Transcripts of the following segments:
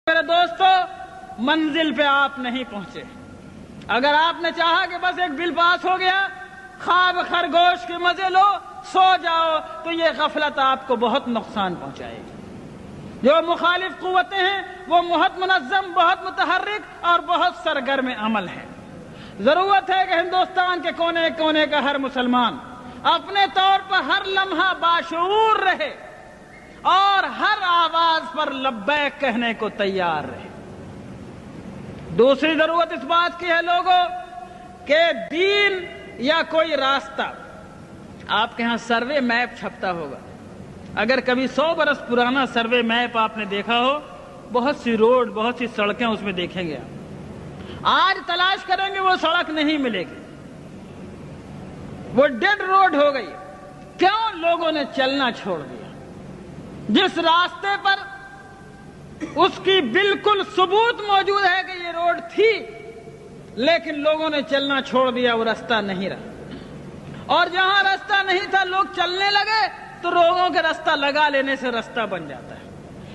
میرے دوستو، منزل پہ آپ نہیں پہنچے۔ اگر آپ نے چاہا کہ بس ایک بل پاس ہو گیا، خواب خرگوش کے مزے لو، سو جاؤ، تو یہ غفلت آپ کو بہت نقصان پہنچائے گی۔ جو مخالف قوتیں ہیں وہ بہت منظم، بہت متحرک اور بہت سرگرم عمل ہے۔ ضرورت ہے کہ ہندوستان کے کونے کونے کا ہر مسلمان اپنے طور پر ہر لمحہ باشعور رہے اور ہر آواز پر لبیک کہنے کو تیار رہے۔ دوسری ضرورت اس بات کی ہے لوگوں کہ دین یا کوئی راستہ، آپ کے ہاں سروے میپ چھپتا ہوگا، اگر کبھی 100 برس پرانا سروے میپ آپ نے دیکھا ہو، بہت سی روڈ، بہت سی سڑکیں اس میں دیکھیں گے آپ۔ آج تلاش کریں گے وہ سڑک نہیں ملے گی، وہ ڈیڈ روڈ ہو گئی۔ کیوں؟ لوگوں نے چلنا چھوڑ دیا۔ جس راستے پر اس کی بالکل ثبوت موجود ہے کہ یہ روڈ تھی، لیکن لوگوں نے چلنا چھوڑ دیا، وہ راستہ نہیں رہا۔ اور جہاں راستہ نہیں تھا لوگ چلنے لگے تو لوگوں کے راستہ لگا لینے سے راستہ بن جاتا ہے۔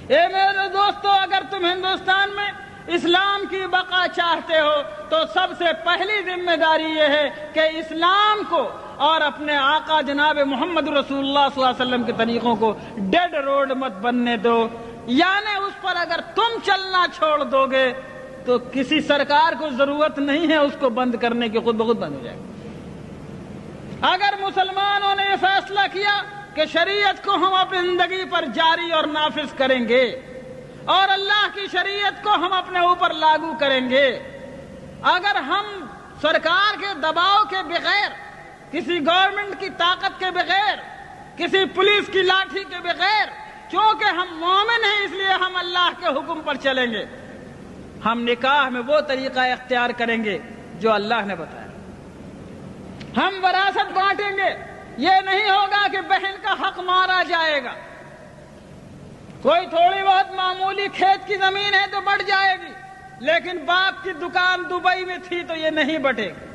اے میرے دوستو، اگر تم ہندوستان میں اسلام کی بقا چاہتے ہو تو سب سے پہلی ذمہ داری یہ ہے کہ اسلام کو اور اپنے آقا جناب محمد رسول اللہ صلی اللہ علیہ وسلم کے طریقوں کو ڈیڈ روڈ مت بننے دو۔ یعنی اس پر اگر تم چلنا چھوڑ دو گے تو کسی سرکار کو ضرورت نہیں ہے اس کو بند کرنے کی، خود بخود بند ہو جائے گا۔ اگر مسلمانوں نے یہ فیصلہ کیا کہ شریعت کو ہم اپنی زندگی پر جاری اور نافذ کریں گے اور اللہ کی شریعت کو ہم اپنے اوپر لاگو کریں گے، اگر ہم سرکار کے دباؤ کے بغیر، کسی گورنمنٹ کی طاقت کے بغیر، کسی پولیس کی لاٹھی کے بغیر، کیونکہ ہم مومن ہیں اس لیے ہم اللہ کے حکم پر چلیں گے، ہم نکاح میں وہ طریقہ اختیار کریں گے جو اللہ نے بتایا۔ ہم وراثت بانٹیں گے، یہ نہیں ہوگا کہ بہن کا حق مارا جائے گا۔ کوئی تھوڑی بہت معمولی کھیت کی زمین ہے تو بٹ جائے گی، لیکن باپ کی دکان دبئی میں تھی تو یہ نہیں بٹے گی۔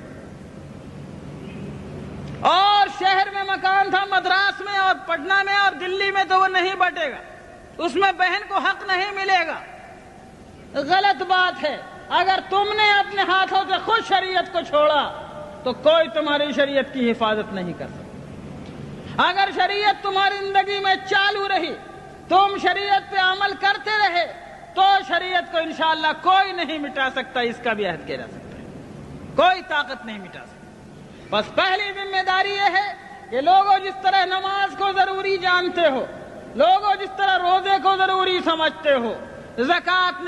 اور شہر میں مکان تھا، مدراس میں اور پٹنہ میں اور دلی میں، تو وہ نہیں بٹے گا، اس میں بہن کو حق نہیں ملے گا۔ غلط بات ہے۔ اگر تم نے اپنے ہاتھوں سے خود شریعت کو چھوڑا تو کوئی تمہاری شریعت کی حفاظت نہیں کر سکتا۔ اگر شریعت تمہاری زندگی میں چالو رہی، تم شریعت پہ عمل کرتے رہے، تو شریعت کو انشاءاللہ کوئی نہیں مٹا سکتا، اس کا بھی عہد کیا جا سکتا ہے، کوئی طاقت نہیں مٹا سکتا۔ بس پہلی ذمہ داری یہ ہے کہ لوگوں جس طرح نماز کو ضروری جانتے ہو، لوگوں جس طرح روزے کو ضروری سمجھتے ہو، زکوٰۃ